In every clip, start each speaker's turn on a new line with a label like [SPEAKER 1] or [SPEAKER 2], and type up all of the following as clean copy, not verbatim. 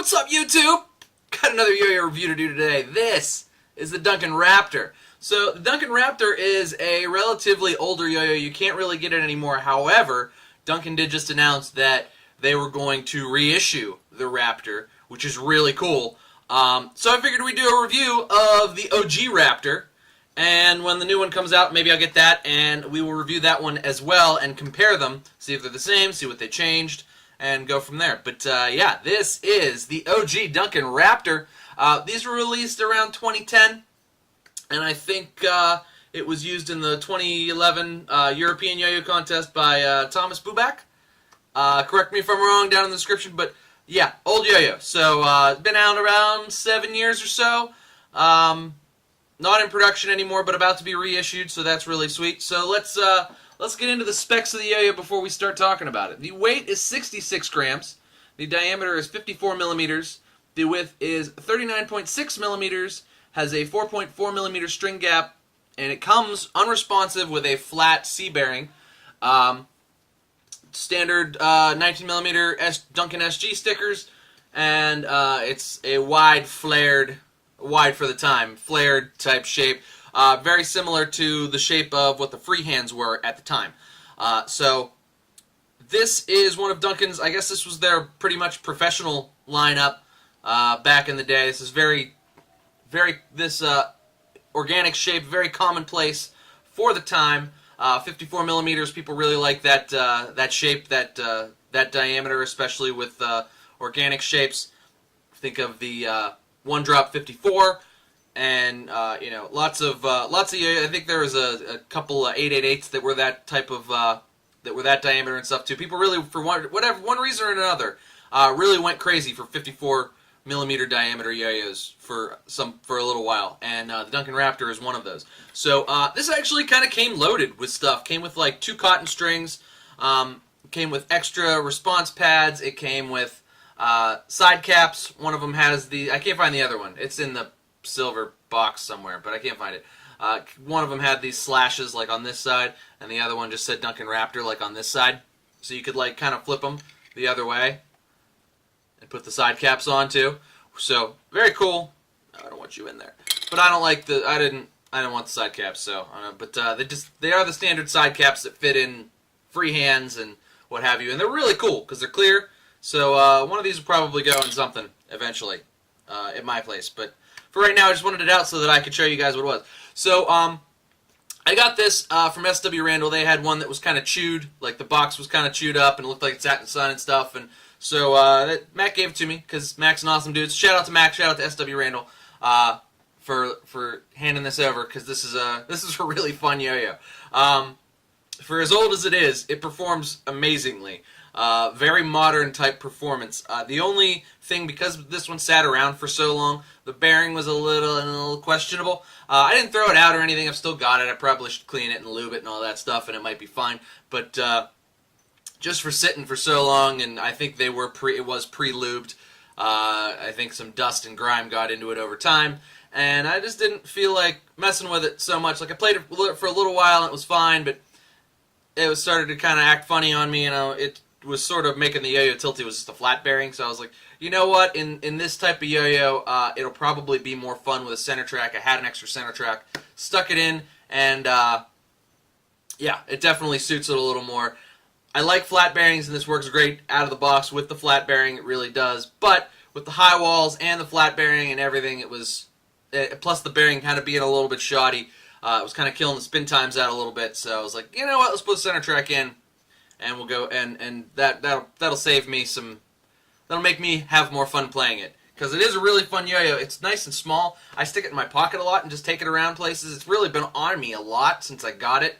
[SPEAKER 1] What's up, YouTube? Got another yo-yo review to do today. This is the Duncan Raptor. So, the Duncan Raptor is a relatively older yo-yo. You can't really get it anymore. However, Duncan did just announce that they were going to reissue the Raptor, which is really cool. So I figured we'd do a review of the OG Raptor. And when the new one comes out, maybe I'll get that, and we will review that one as well and compare them, see if they're the same, see what they changed, and go from there. But yeah, this is the OG Duncan Raptor. These were released around 2010, and I think it was used in the 2011 European Yo-Yo contest by Thomas Bubak. Correct me if I'm wrong down in the description, but yeah, old yo-yo. So been out around 7 years or so. Not in production anymore, but about to be reissued, so that's really sweet. So let's get into the specs of the yo-yo before we start talking about it. The weight is 66 grams. The diameter is 54 millimeters. The width is 39.6 millimeters. Has a 4.4 millimeter string gap, and it comes unresponsive with a flat C bearing. Standard 19 millimeter Duncan SG stickers, and it's a wide for the time, flared type shape, very similar to the shape of what the freehands were at the time. So this is one of Duncan's, I guess this was their pretty much professional lineup back in the day. This is very organic shape, very commonplace for the time. 54 millimeters, people really like that that shape, that diameter, especially with organic shapes. Think of the One Drop 54, and you know, lots of I think there was a couple 888s that were that type of that were that diameter and stuff too. People really, for one reason or another, really went crazy for 54 millimeter diameter yo-yos for a little while, and the Duncan Raptor is one of those. So this actually kind of came loaded with stuff. Came with like 2 cotton strings. Came with extra response pads. It came with side caps. One of them has the, I can't find the other one. It's in the silver box somewhere, but I can't find it. One of them had these slashes like on this side, and the other one just said Duncan Raptor like on this side. So you could like kind of flip them the other way and put the side caps on too. So very cool. I don't want you in there, but I don't like the. I didn't want the side caps. So, but they are the standard side caps that fit in free hands and what have you, and they're really cool because they're clear. So one of these will probably go in something eventually at my place. But for right now, I just wanted it out so that I could show you guys what it was. So I got this from SW Randall. They had one that was kind of chewed, like the box was kind of chewed up and it looked like it sat in the sun and stuff. And so Mac gave it to me because Mac's an awesome dude. So shout out to Mac, shout out to SW Randall for handing this over, because this is a really fun yo-yo. For as old as it is, it performs amazingly. Very modern type performance. The only thing, because this one sat around for so long, the bearing was a little questionable. I didn't throw it out or anything. I've still got it. I probably should clean it and lube it and all that stuff, and it might be fine. But just for sitting for so long, and I think it was pre-lubed. I think some dust and grime got into it over time, and I just didn't feel like messing with it so much. Like, I played it for a little while and it was fine, but it was started to kind of act funny on me. You know, it was sort of making the yo-yo tilty. It was just a flat bearing, so I was like, you know what, in this type of yo-yo, it'll probably be more fun with a center track. I had an extra center track, stuck it in, and yeah, it definitely suits it a little more. I like flat bearings, and this works great out of the box with the flat bearing. It really does. But with the high walls and the flat bearing and everything, it was, plus the bearing kind of being a little bit shoddy, it was kind of killing the spin times out a little bit. So I was like, you know what, let's put the center track in, and we'll go, and that'll save me some, that'll make me have more fun playing it, because it is a really fun yo-yo. It's nice and small. I stick it in my pocket a lot and just take it around places. It's really been on me a lot since I got it.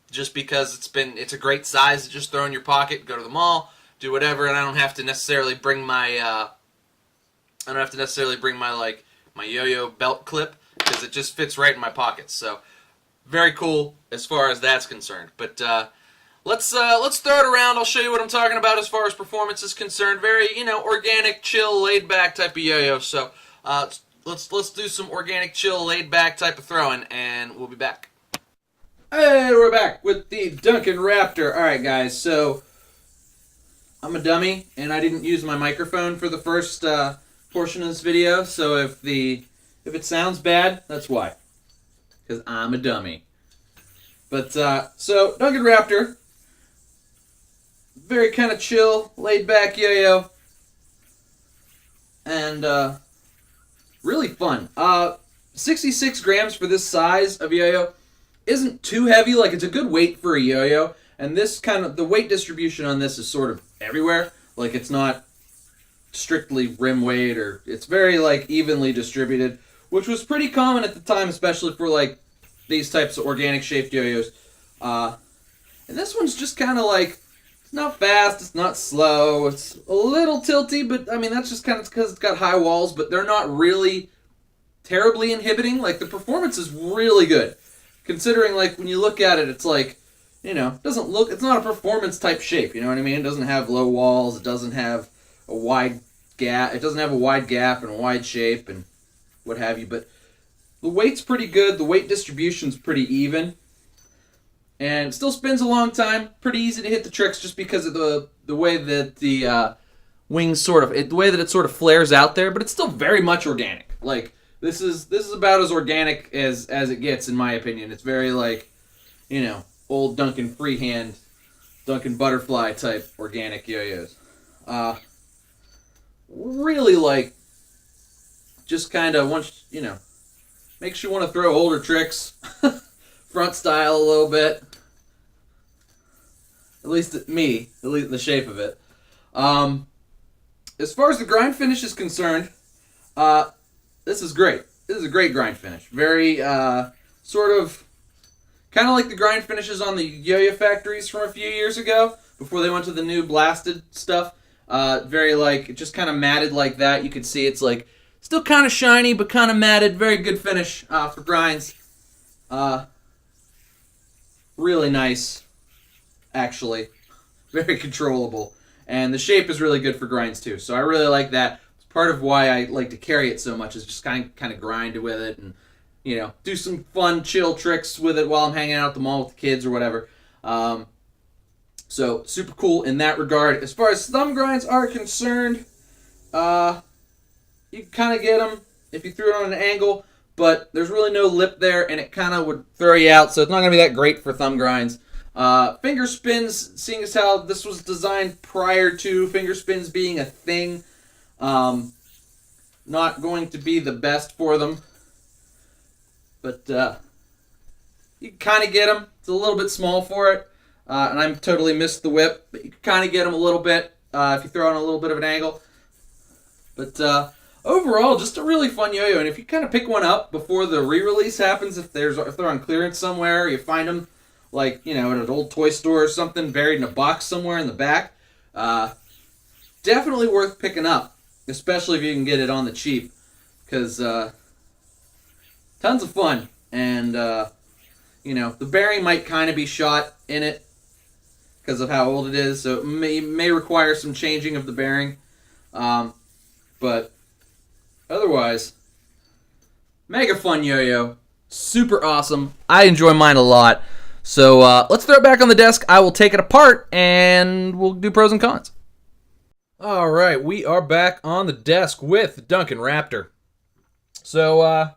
[SPEAKER 1] Just because it's a great size to just throw in your pocket, go to the mall, do whatever, and I don't have to necessarily bring my like my yo-yo belt clip, because it just fits right in my pockets. So very cool as far as that's concerned. But let's throw it around. I'll show you what I'm talking about as far as performance is concerned. Very, you know, organic, chill, laid back type of yo-yo. So let's do some organic, chill, laid back type of throwing, and we'll be back. And we're back with the Duncan Raptor. Alright guys, so I'm a dummy, and I didn't use my microphone for the first portion of this video, so if it sounds bad, that's why. Because I'm a dummy. But, so, Duncan Raptor, very kind of chill, laid-back yo-yo, and really fun. 66 grams for this size of yo-yo isn't too heavy. Like, it's a good weight for a yo-yo, and this the weight distribution on this is sort of everywhere. Like, it's not strictly rim weight, or it's very, like, evenly distributed, which was pretty common at the time, especially for, like, these types of organic shaped yo-yos. And this one's just kind of like, it's not fast, it's not slow, it's a little tilty, but I mean, that's just kind of because it's got high walls, but they're not really terribly inhibiting. Like, the performance is really good. Considering, like, when you look at it, it's like, you know, it's not a performance type shape, you know what I mean? It doesn't have low walls, it doesn't have a wide gap, and a wide shape and what have you, but the weight's pretty good, the weight distribution's pretty even, and it still spins a long time, pretty easy to hit the tricks just because of the way that the wings the way that it sort of flares out there, but it's still very much organic. Like, this is about as organic as it gets, in my opinion. It's very, like, you know, old Duncan freehand, Duncan butterfly type organic yo-yos. Really, like, just kind of makes you want to throw older tricks, front style a little bit. At least the shape of it. As far as the grind finish is concerned, this is great. This is a great grind finish. Very, sort of, kind of like the grind finishes on the Yo-Yo factories from a few years ago, before they went to the new blasted stuff. Very, like, just kind of matted like that. You can see it's, like, still kind of shiny, but kind of matted. Very good finish for grinds. Really nice, actually. Very controllable. And the shape is really good for grinds, too. So I really like that. It's part of why I like to carry it so much, is just kind of grind with it and, you know, do some fun, chill tricks with it while I'm hanging out at the mall with the kids or whatever. So, super cool in that regard. As far as thumb grinds are concerned, you can kind of get them if you threw it on an angle, but there's really no lip there, and it kind of would throw you out, so it's not going to be that great for thumb grinds. Finger spins, seeing as how this was designed prior to finger spins being a thing, not going to be the best for them, but you can kind of get them. It's a little bit small for it, and I totally missed the whip, but you can kind of get them a little bit if you throw on a little bit of an angle. But overall, just a really fun yo-yo, and if you kind of pick one up before the re-release happens, if they're on clearance somewhere, you find them, like, you know, at an old toy store or something, buried in a box somewhere in the back, definitely worth picking up, especially if you can get it on the cheap, because tons of fun, and you know, the bearing might kind of be shot in it because of how old it is, so it may require some changing of the bearing, but otherwise, mega fun yo-yo, super awesome. I enjoy mine a lot. So let's throw it back on the desk. I will take it apart, and we'll do pros and cons. All right, we are back on the desk with Duncan Raptor. So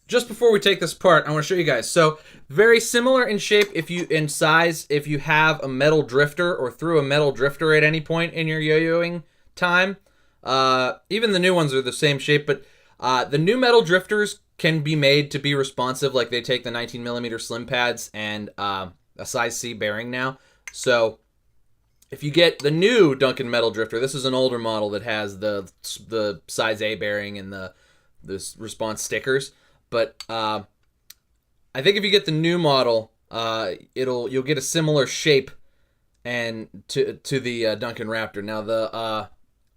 [SPEAKER 1] just before we take this apart, I want to show you guys. So very similar in shape, in size, if you have a metal drifter or threw a metal drifter at any point in your yo-yoing time. Even the new ones are the same shape, but the new metal drifters can be made to be responsive. Like, they take the 19mm slim pads and a size C bearing now. So if you get the new Duncan metal drifter, this is an older model that has the size A bearing and the response stickers. But I think if you get the new model, you'll get a similar shape and to the Duncan Raptor. Now the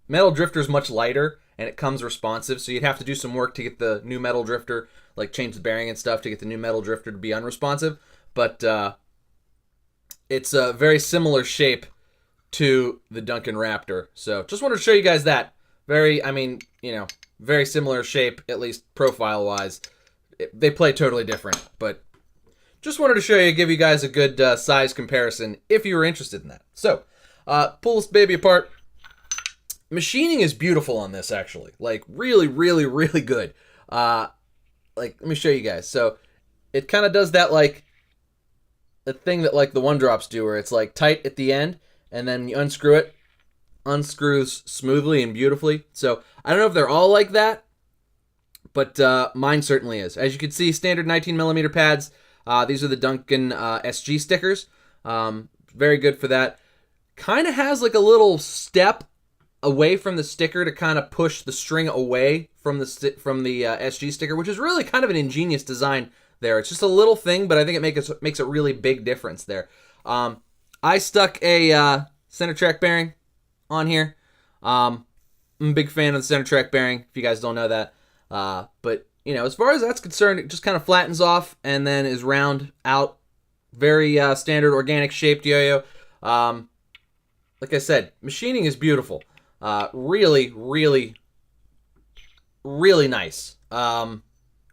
[SPEAKER 1] metal drifter is much lighter, and it comes responsive, so you'd have to do some work to get the new metal drifter, like change the bearing and stuff, to get the new metal drifter to be unresponsive. But it's a very similar shape to the Duncan Raptor. So just wanted to show you guys that. Very similar shape, at least profile-wise. They play totally different, but just wanted to show you, give you guys a good size comparison if you were interested in that. So, Pull this baby apart. Machining is beautiful on this, actually. Like, really, really, really good. Like, let me show you guys. So, it kind of does that, like, the thing that, like, the one drops do, where it's, like, tight at the end, and then you unscrew it. Unscrews smoothly and beautifully. So, I don't know if they're all like that, but mine certainly is. As you can see, standard 19mm pads. These are the Duncan SG stickers. Very good for that. Kind of has, like, a little step away from the sticker to kind of push the string away from the SG sticker, which is really kind of an ingenious design there. It's just a little thing, but I think it makes a really big difference there. I stuck a center track bearing on here. I'm a big fan of the center track bearing, if you guys don't know that. But, you know, as far as that's concerned, it just kind of flattens off and then is round out. Very standard organic shaped yo-yo. Like I said, machining is beautiful. Really, really, really nice.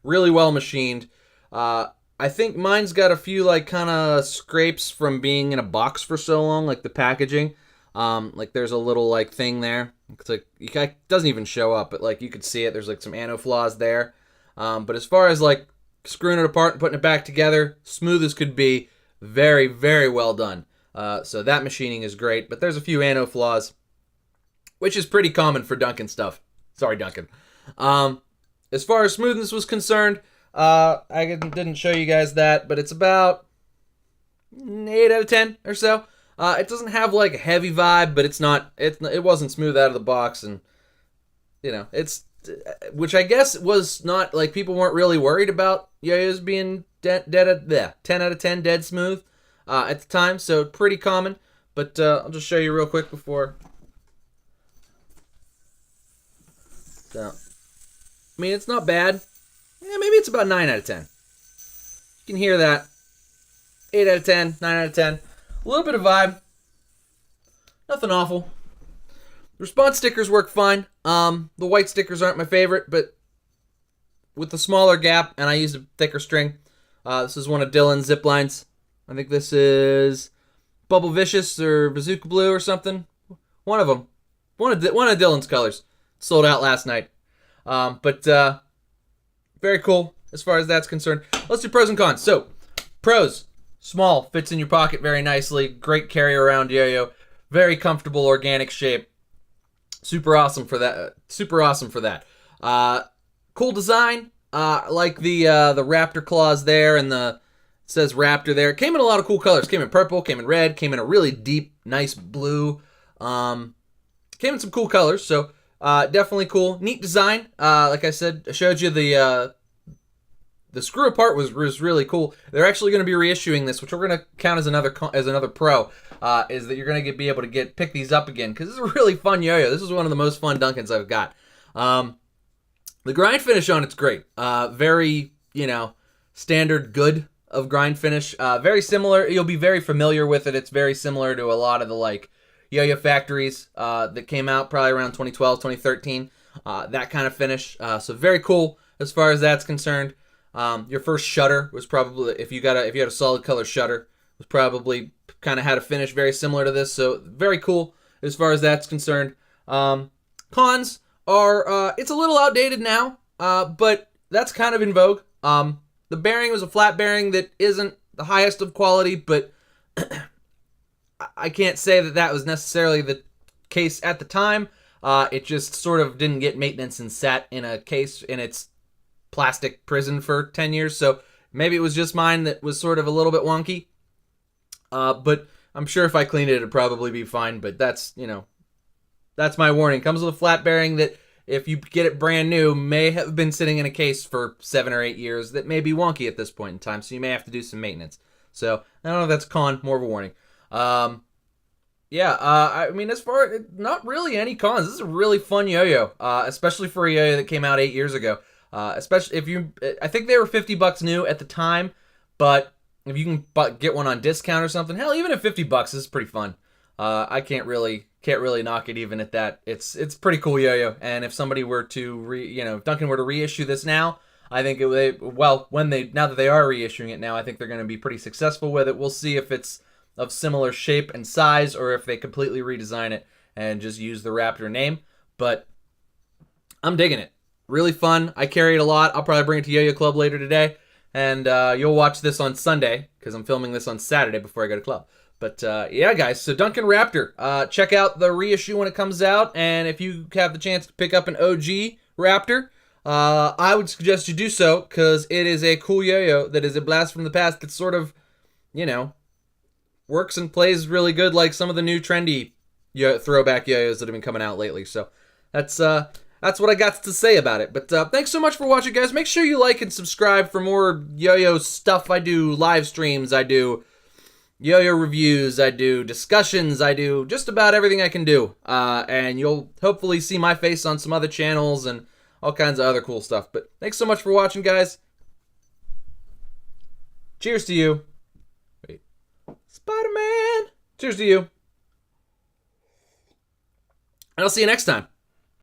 [SPEAKER 1] Really well machined. I think mine's got a few, like, kind of scrapes from being in a box for so long, like the packaging. Like, there's a little, like, thing there. It's like, it doesn't even show up, but, like, you could see it. There's, like, some anno flaws there. But as far as, like, screwing it apart and putting it back together, smooth as could be. Very, very well done. So that machining is great, but there's a few anno flaws, which is pretty common for Duncan stuff. Sorry, Duncan. As far as smoothness was concerned, I didn't show you guys that, but it's about 8 out of 10 or so. It doesn't have, like, a heavy vibe, but it wasn't smooth out of the box, and, you know, which I guess was not, like, people weren't really worried about yo-yos being 10 out of 10 dead smooth at the time, so pretty common. But I'll just show you real quick before. So, I mean, it's not bad. Yeah, maybe it's about 9 out of 10. You can hear that. 8 out of 10, 9 out of 10. A little bit of vibe. Nothing awful. The response stickers work fine. The white stickers aren't my favorite, but with the smaller gap, and I used a thicker string. This is one of Dylan's zip lines. I think this is Bubble Vicious or Bazooka Blue or something. One of them. One of Dylan's colors. Sold out last night. But very cool as far as that's concerned. Let's do pros and cons. So, pros. Small, fits in your pocket very nicely. Great carry around yo-yo. Very comfortable organic shape. Super awesome for that. Cool design. Like the Raptor claws there, and it says Raptor there. Came in a lot of cool colors. Came in purple, came in red, came in a really deep, nice blue. Came in some cool colors, so definitely cool. Neat design. Like I said, I showed you the screw apart was really cool. They're actually going to be reissuing this, which we're going to count as another pro. Is that you're going to be able to pick these up again, because this is a really fun yo-yo. This is one of the most fun Duncans I've got. The grind finish on it's great. Very, standard good of grind finish. Very similar. You'll be very familiar with it. It's very similar to a lot of the, like, yo-yo factories that came out probably around 2012, 2013. That kind of finish. So very cool as far as that's concerned. Your first shutter was probably, if you had a solid color shutter, was probably kind of had a finish very similar to this. So very cool as far as that's concerned. Cons are, it's a little outdated now, but that's kind of in vogue. The bearing was a flat bearing that isn't the highest of quality, but I can't say that was necessarily the case at the time. It just sort of didn't get maintenance and sat in a case in its plastic prison for 10 years. So maybe it was just mine that was sort of a little bit wonky. But I'm sure if I cleaned it, it'd probably be fine. But that's my warning. Comes with a flat bearing that, if you get it brand new, may have been sitting in a case for 7 or 8 years that may be wonky at this point in time. So you may have to do some maintenance. So I don't know if that's a con, more of a warning. I mean, as far, not really any cons. This is a really fun yo-yo, especially for a yo-yo that came out 8 years ago. Especially I think they were $50 new at the time, but if you can get one on discount or something, hell, even at $50, this is pretty fun. I can't really knock it even at that. It's pretty cool yo-yo, and if somebody were to if Duncan were to reissue this now, I think now that they are reissuing it now, I think they're going to be pretty successful with it. We'll see if it's of similar shape and size, or if they completely redesign it and just use the Raptor name. But I'm digging it. Really fun. I carry it a lot. I'll probably bring it to Yoyo Club later today. And you'll watch this on Sunday, because I'm filming this on Saturday before I go to club. But yeah, guys, so Duncan Raptor. Check out the reissue when it comes out. And if you have the chance to pick up an OG Raptor, I would suggest you do so, because it is a cool yo-yo that is a blast from the past that sort of, you know, works and plays really good like some of the new trendy throwback yo-yos that have been coming out lately. So that's what I got to say about it. But thanks so much for watching, guys. Make sure you like and subscribe for more yo-yo stuff. I do live streams. I do yo-yo reviews. I do discussions. I do just about everything I can do. And you'll hopefully see my face on some other channels and all kinds of other cool stuff. But thanks so much for watching, guys. Cheers to you. Wait. Spider-Man. Cheers to you. And I'll see you next time.